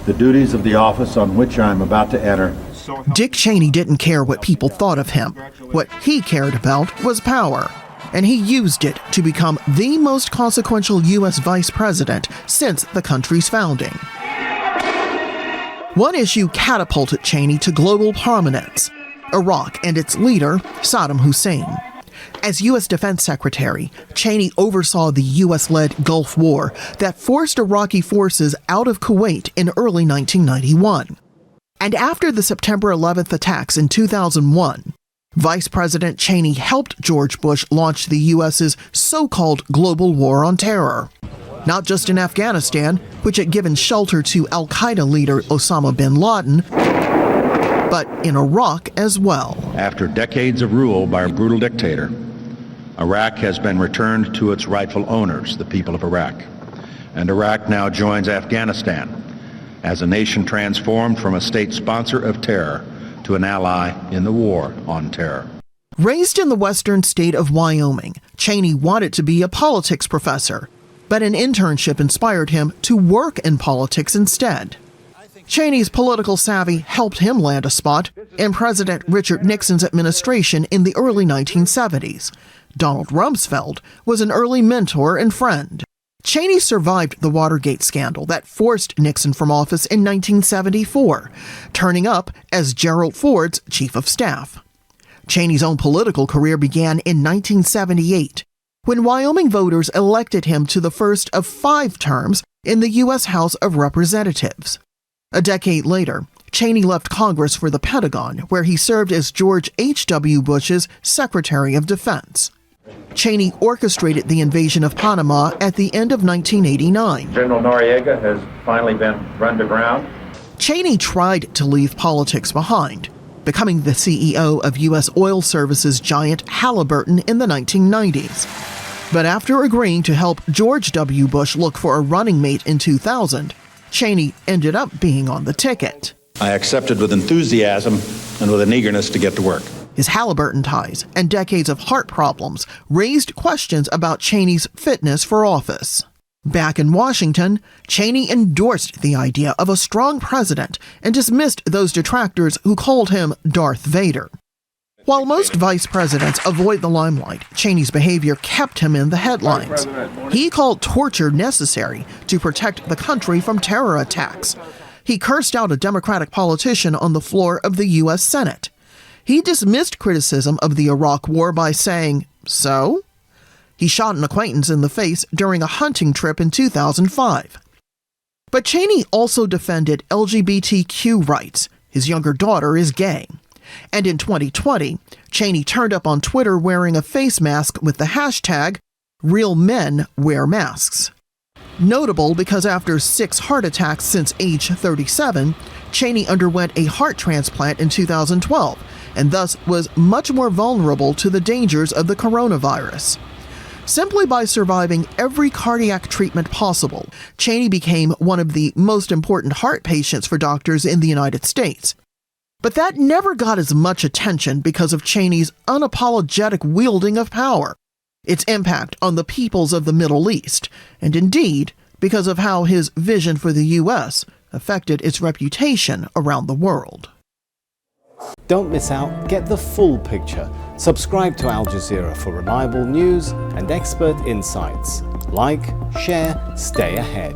the duties of the office on which I am about to enter. Dick Cheney didn't care what people thought of him. What he cared about was power, and he used it to become the most consequential U.S. vice president since the country's founding. One issue catapulted Cheney to global prominence: Iraq and its leader, Saddam Hussein. As U.S. Defense Secretary, Cheney oversaw the U.S.-led Gulf War that forced Iraqi forces out of Kuwait in early 1991. And after the September 11th attacks in 2001, Vice President Cheney helped George Bush launch the U.S.'s so-called global war on terror. Not just in Afghanistan, which had given shelter to al-Qaeda leader Osama bin Laden, but in Iraq as well. After decades of rule by a brutal dictator, Iraq has been returned to its rightful owners, the people of Iraq. And Iraq now joins Afghanistan as a nation transformed from a state sponsor of terror to an ally in the war on terror. Raised in the western state of Wyoming, Cheney wanted to be a politics professor, but an internship inspired him to work in politics instead. Cheney's political savvy helped him land a spot in President Richard Nixon's administration in the early 1970s. Donald Rumsfeld was an early mentor and friend. Cheney survived the Watergate scandal that forced Nixon from office in 1974, turning up as Gerald Ford's chief of staff. Cheney's own political career began in 1978, when Wyoming voters elected him to the first of 5 terms in the U.S. House of Representatives. A decade later, Cheney left Congress for the Pentagon, where he served as George H.W. Bush's Secretary of Defense. Cheney orchestrated the invasion of Panama at the end of 1989. General Noriega has finally been run to ground. Cheney tried to leave politics behind, becoming the CEO of U.S. oil services giant Halliburton in the 1990s. But after agreeing to help George W. Bush look for a running mate in 2000, Cheney ended up being on the ticket. I accepted with enthusiasm and with an eagerness to get to work. His Halliburton ties and decades of heart problems raised questions about Cheney's fitness for office. Back in Washington, Cheney endorsed the idea of a strong president and dismissed those detractors who called him Darth Vader. While most vice presidents avoid the limelight, Cheney's behavior kept him in the headlines. He called torture necessary to protect the country from terror attacks. He cursed out a Democratic politician on the floor of the U.S. Senate. He dismissed criticism of the Iraq War by saying, "So?" He shot an acquaintance in the face during a hunting trip in 2005. But Cheney also defended LGBTQ rights. His younger daughter is gay. And in 2020, Cheney turned up on Twitter wearing a face mask with the hashtag #RealMenWearMasks. Notable because after 6 heart attacks since age 37, Cheney underwent a heart transplant in 2012 and thus was much more vulnerable to the dangers of the coronavirus. Simply by surviving every cardiac treatment possible, Cheney became one of the most important heart patients for doctors in the United States. But that never got as much attention because of Cheney's unapologetic wielding of power, its impact on the peoples of the Middle East, and indeed because of how his vision for the U.S. affected its reputation around the world. Don't miss out, get the full picture. Subscribe to Al Jazeera for reliable news and expert insights. Like, share, stay ahead.